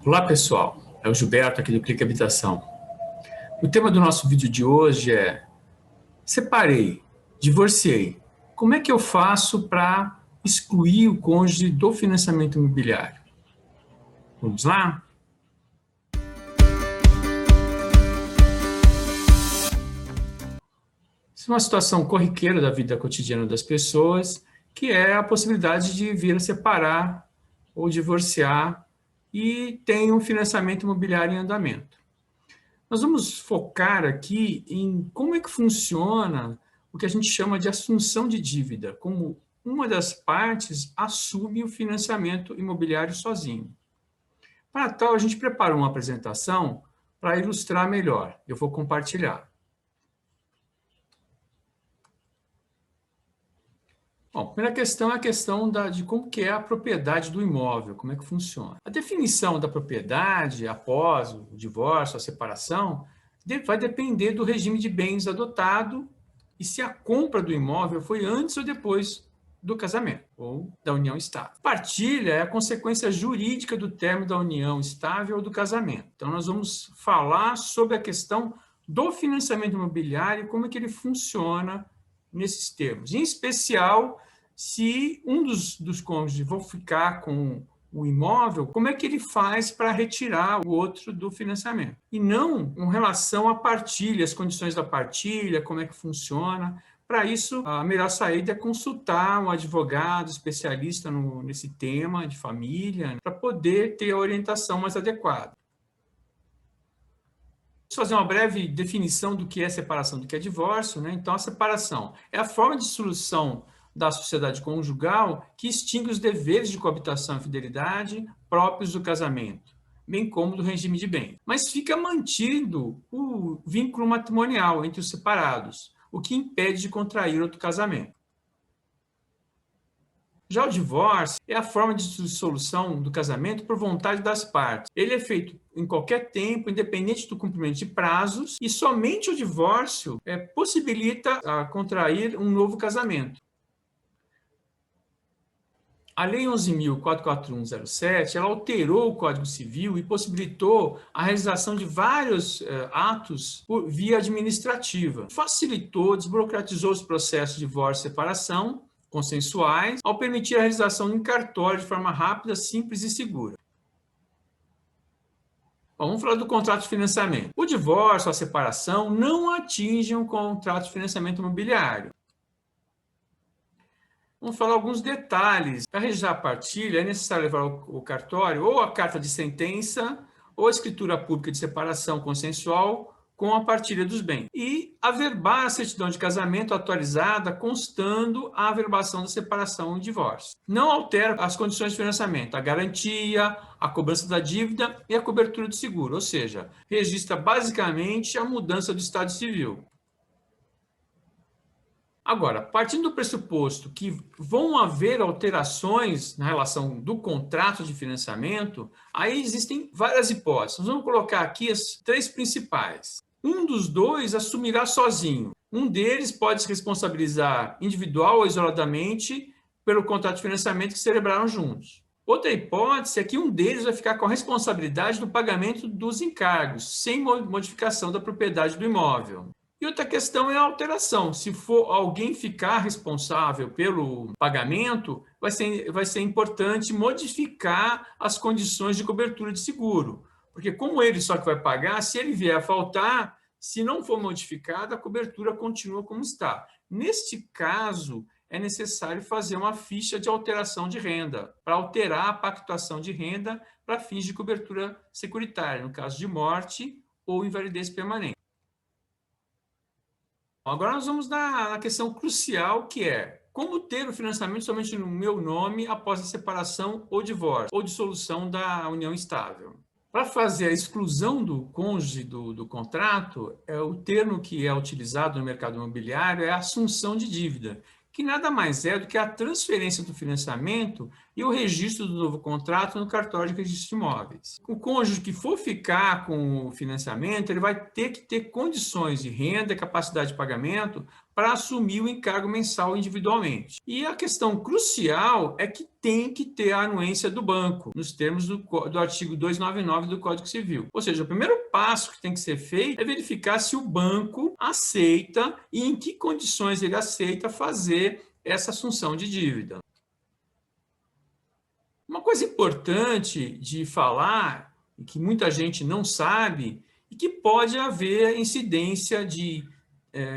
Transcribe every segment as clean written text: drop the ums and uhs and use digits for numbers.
Olá pessoal, é o Gilberto aqui do Clique Habitação. O tema do nosso vídeo de hoje é: separei, divorciei. Como é que eu faço para excluir o cônjuge do financiamento imobiliário? Vamos lá? Isso é uma situação corriqueira da vida cotidiana das pessoas, que é a possibilidade de vir a separar ou divorciar e tem um financiamento imobiliário em andamento. Nós vamos focar aqui em como é que funciona o que a gente chama de assunção de dívida, como uma das partes assume o financiamento imobiliário sozinho. Para tal, a gente preparou uma apresentação para ilustrar melhor. Eu vou compartilhar. Bom, a primeira questão é a questão de como que é a propriedade do imóvel, como é que funciona. A definição da propriedade após o divórcio, a separação, vai depender do regime de bens adotado e se a compra do imóvel foi antes ou depois do casamento ou da união estável. Partilha é a consequência jurídica do término da união estável ou do casamento. Então, nós vamos falar sobre a questão do financiamento imobiliário e como é que ele funciona nesses termos. Em especial, se um dos cônjuges for ficar com o imóvel, como é que ele faz para retirar o outro do financiamento? E não com relação à partilha, as condições da partilha, como é que funciona. Para isso, a melhor saída é consultar um advogado especialista nesse tema de família, para poder ter a orientação mais adequada. Vamos fazer uma breve definição do que é separação, do que é divórcio, né? Então, a separação é a forma de solução da sociedade conjugal que extingue os deveres de coabitação e fidelidade próprios do casamento, bem como do regime de bens. Mas fica mantido o vínculo matrimonial entre os separados, o que impede de contrair outro casamento. Já o divórcio é a forma de dissolução do casamento por vontade das partes. Ele é feito em qualquer tempo, independente do cumprimento de prazos, e somente o divórcio possibilita contrair um novo casamento. A Lei 11.44107, ela alterou o Código Civil e possibilitou a realização de vários atos por via administrativa. Facilitou, desburocratizou os processos de divórcio e separação consensuais, ao permitir a realização em cartório de forma rápida, simples e segura. Bom, vamos falar do contrato de financiamento. O divórcio, a separação, não atingem o contrato de financiamento imobiliário. Vamos falar alguns detalhes. Para registrar a partilha, é necessário levar ao cartório ou a carta de sentença ou a escritura pública de separação consensual com a partilha dos bens. E averbar a certidão de casamento atualizada, constando a averbação da separação e divórcio. Não altera as condições de financiamento, a garantia, a cobrança da dívida e a cobertura do seguro, ou seja, registra basicamente a mudança do estado civil. Agora, partindo do pressuposto que vão haver alterações na relação do contrato de financiamento, aí existem várias hipóteses. Nós vamos colocar aqui as três principais. Um dos dois assumirá sozinho. Um deles pode se responsabilizar individual ou isoladamente pelo contrato de financiamento que celebraram juntos. Outra hipótese é que um deles vai ficar com a responsabilidade do pagamento dos encargos, sem modificação da propriedade do imóvel. E outra questão é a alteração. Se for alguém ficar responsável pelo pagamento, vai ser importante modificar as condições de cobertura de seguro. Porque como ele só que vai pagar, se ele vier a faltar, se não for modificada, a cobertura continua como está. Neste caso, é necessário fazer uma ficha de alteração de renda, para alterar a pactuação de renda para fins de cobertura securitária, no caso de morte ou invalidez permanente. Agora nós vamos na questão crucial, que é como ter o financiamento somente no meu nome após a separação ou divórcio, ou dissolução da união estável. Para fazer a exclusão do cônjuge do contrato, o termo que é utilizado no mercado imobiliário é a assunção de dívida, que nada mais é do que a transferência do financiamento e o registro do novo contrato no cartório de registro de imóveis. O cônjuge que for ficar com o financiamento, ele vai ter que ter condições de renda e capacidade de pagamento para assumir o encargo mensal individualmente. E a questão crucial é que tem que ter a anuência do banco, nos termos do artigo 299 do Código Civil. Ou seja, o primeiro passo que tem que ser feito é verificar se o banco aceita e em que condições ele aceita fazer essa assunção de dívida. Uma coisa importante de falar, e que muita gente não sabe, é que pode haver incidência de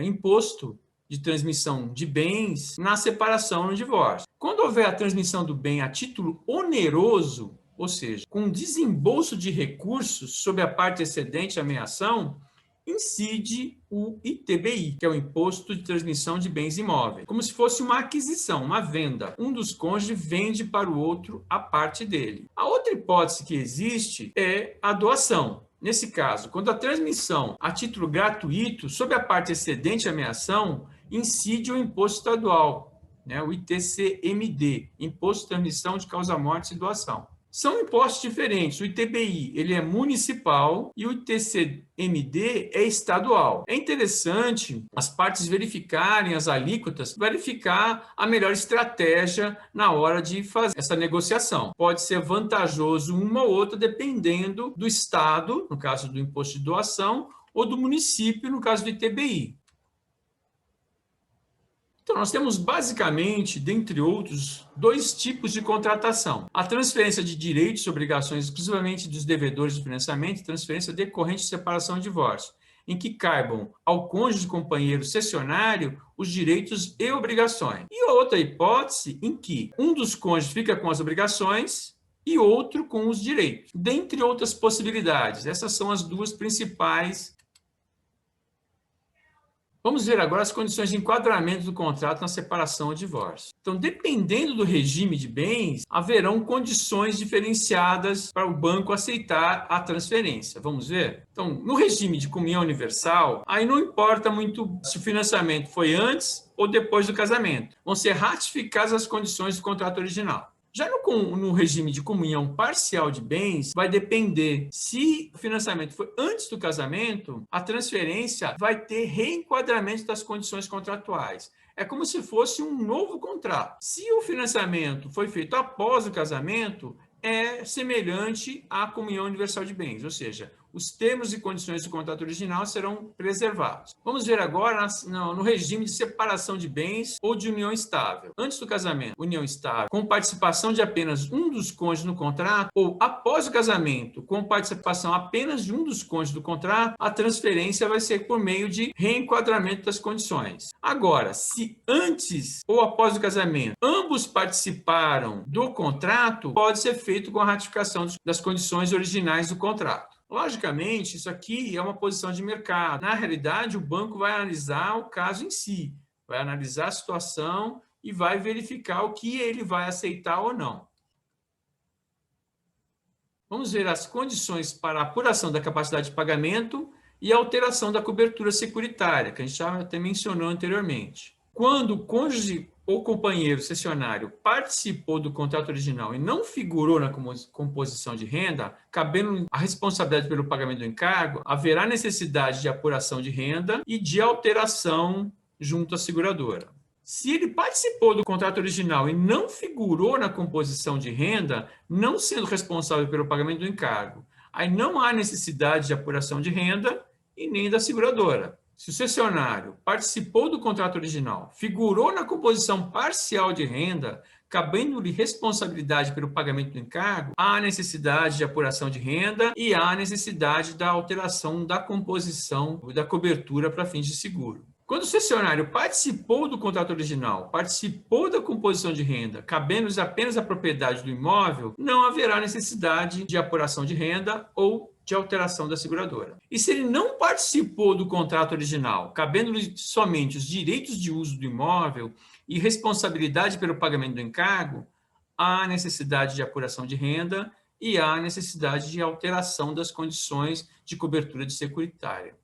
imposto de transmissão de bens na separação no divórcio. Quando houver a transmissão do bem a título oneroso, ou seja, com desembolso de recursos sobre a parte excedente à meação, incide o ITBI, que é o Imposto de Transmissão de Bens Imóveis, como se fosse uma aquisição, uma venda. Um dos cônjuges vende para o outro a parte dele. A outra hipótese que existe é a doação. Nesse caso, quando a transmissão a título gratuito sobre a parte excedente à meação, incide o imposto estadual, o ITCMD, Imposto de Transmissão de Causa-Mortes e Doação. São impostos diferentes. O ITBI ele é municipal e o ITCMD é estadual. É interessante as partes verificarem as alíquotas, verificar a melhor estratégia na hora de fazer essa negociação. Pode ser vantajoso uma ou outra, dependendo do estado, no caso do imposto de doação, ou do município, no caso do ITBI. Então, nós temos basicamente, dentre outros, dois tipos de contratação. A transferência de direitos e obrigações exclusivamente dos devedores do financiamento e transferência decorrente de separação e divórcio, em que caibam ao cônjuge companheiro cessionário os direitos e obrigações. E outra hipótese em que um dos cônjuges fica com as obrigações e outro com os direitos, dentre outras possibilidades. Essas são as duas principais. Vamos ver agora as condições de enquadramento do contrato na separação ou divórcio. Então, dependendo do regime de bens, haverão condições diferenciadas para o banco aceitar a transferência. Vamos ver? Então, no regime de comunhão universal, aí não importa muito se o financiamento foi antes ou depois do casamento. Vão ser ratificadas as condições do contrato original. Já no regime de comunhão parcial de bens, vai depender se o financiamento foi antes do casamento, a transferência vai ter reenquadramento das condições contratuais. É como se fosse um novo contrato. Se o financiamento foi feito após o casamento, é semelhante à comunhão universal de bens, ou seja, os termos e condições do contrato original serão preservados. Vamos ver agora no regime de separação de bens ou de união estável. Antes do casamento, união estável, com participação de apenas um dos cônjuges no contrato, ou após o casamento, com participação apenas de um dos cônjuges do contrato, a transferência vai ser por meio de reenquadramento das condições. Agora, se antes ou após o casamento, ambos participaram do contrato, pode ser feito com a ratificação das condições originais do contrato. Logicamente, isso aqui é uma posição de mercado. Na realidade, o banco vai analisar o caso em si, vai analisar a situação e vai verificar o que ele vai aceitar ou não. Vamos ver as condições para a apuração da capacidade de pagamento e a alteração da cobertura securitária, que a gente já até mencionou anteriormente. Quando o cônjuge ou companheiro cessionário participou do contrato original e não figurou na composição de renda, cabendo a responsabilidade pelo pagamento do encargo, haverá necessidade de apuração de renda e de alteração junto à seguradora. Se ele participou do contrato original e não figurou na composição de renda, não sendo responsável pelo pagamento do encargo, aí não há necessidade de apuração de renda e nem da seguradora. Se o cessionário participou do contrato original, figurou na composição parcial de renda, cabendo-lhe responsabilidade pelo pagamento do encargo, há necessidade de apuração de renda e há necessidade da alteração da composição da cobertura para fins de seguro. Quando o cessionário participou do contrato original, participou da composição de renda, cabendo-lhe apenas a propriedade do imóvel, não haverá necessidade de apuração de renda ou de alteração da seguradora. E se ele não participou do contrato original, cabendo-lhe somente os direitos de uso do imóvel e responsabilidade pelo pagamento do encargo, há necessidade de apuração de renda e há necessidade de alteração das condições de cobertura de securitária.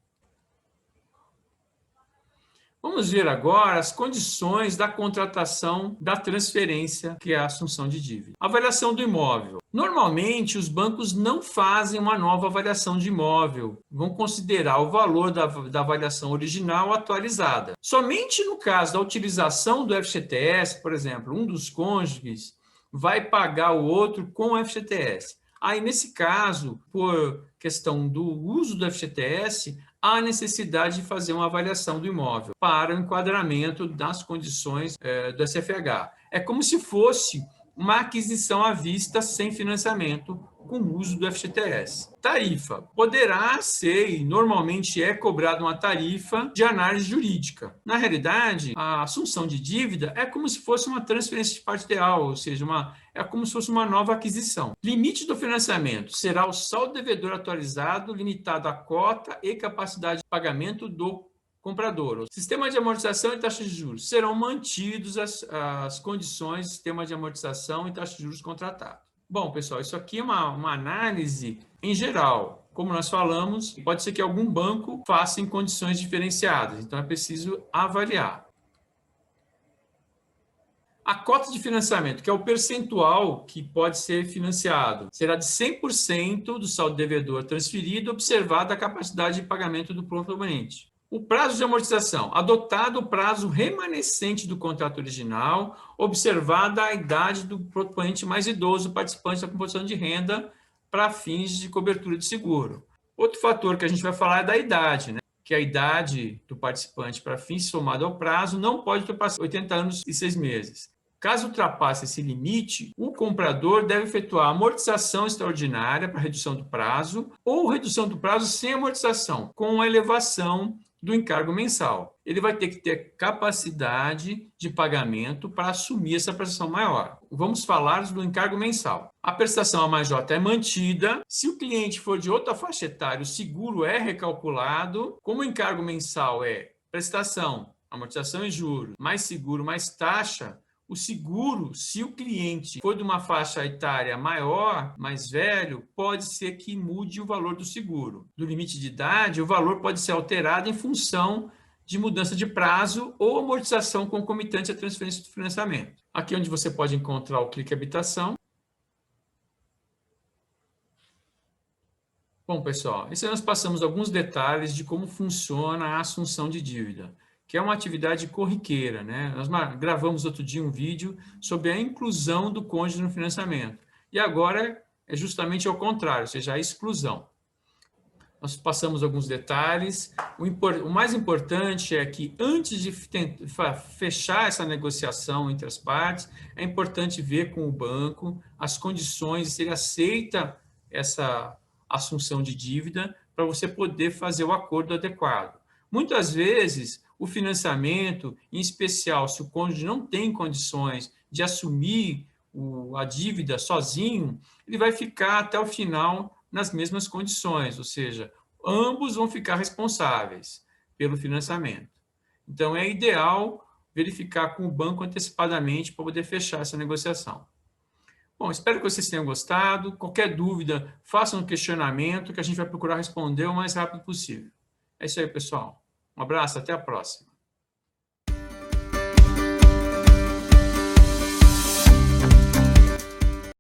Vamos ver agora as condições da contratação da transferência, que é a assunção de dívida. Avaliação do imóvel. Normalmente, os bancos não fazem uma nova avaliação de imóvel, vão considerar o valor da avaliação original atualizada. Somente no caso da utilização do FGTS, por exemplo, um dos cônjuges vai pagar o outro com o FGTS. Aí, nesse caso, por questão do uso do FGTS, há necessidade de fazer uma avaliação do imóvel para o enquadramento das condições do SFH. É como se fosse uma aquisição à vista sem financiamento com o uso do FGTS. Tarifa. Poderá ser, e normalmente é cobrada uma tarifa de análise jurídica. Na realidade, a assunção de dívida é como se fosse uma transferência de parte ideal, ou seja, é como se fosse uma nova aquisição. Limite do financiamento será o saldo devedor atualizado, limitado à cota e capacidade de pagamento do comprador. O sistema de amortização e taxa de juros. Serão mantidos as condições do sistema de amortização e taxa de juros contratado. Bom, pessoal, isso aqui é uma análise em geral. Como nós falamos, pode ser que algum banco faça em condições diferenciadas, então é preciso avaliar. A cota de financiamento, que é o percentual que pode ser financiado, será de 100% do saldo devedor transferido, observada a capacidade de pagamento do proponente. O prazo de amortização, adotado o prazo remanescente do contrato original, observada a idade do proponente mais idoso, participante da composição de renda, para fins de cobertura de seguro. Outro fator que a gente vai falar é da idade, né? Que a idade do participante para fins somado ao prazo não pode ultrapassar 80 anos e 6 meses. Caso ultrapasse esse limite, o comprador deve efetuar amortização extraordinária para redução do prazo ou redução do prazo sem amortização, com a elevação do encargo mensal. Ele vai ter que ter capacidade de pagamento para assumir essa prestação maior. Vamos falar do encargo mensal. A prestação AMAJ é mantida. Se o cliente for de outra faixa etária, o seguro é recalculado. Como o encargo mensal é prestação, amortização e juros, mais seguro, mais taxa, o seguro, se o cliente for de uma faixa etária maior, mais velho, pode ser que mude o valor do seguro. Do limite de idade, o valor pode ser alterado em função de mudança de prazo ou amortização concomitante à transferência do financiamento. Aqui é onde você pode encontrar o clique habitação. Bom, pessoal, esse nós passamos alguns detalhes de como funciona a assunção de dívida, que é uma atividade corriqueira, né? Nós gravamos outro dia um vídeo sobre a inclusão do cônjuge no financiamento. E agora é justamente ao contrário, ou seja, a exclusão. Nós passamos alguns detalhes. O mais importante é que, antes de fechar essa negociação entre as partes, é importante ver com o banco as condições, se ele aceita essa assunção de dívida, para você poder fazer o acordo adequado. Muitas vezes, o financiamento, em especial se o cônjuge não tem condições de assumir a dívida sozinho, ele vai ficar até o final nas mesmas condições, ou seja, ambos vão ficar responsáveis pelo financiamento. Então, é ideal verificar com o banco antecipadamente para poder fechar essa negociação. Bom, espero que vocês tenham gostado. Qualquer dúvida, façam um questionamento que a gente vai procurar responder o mais rápido possível. É isso aí, pessoal. Um abraço, até a próxima.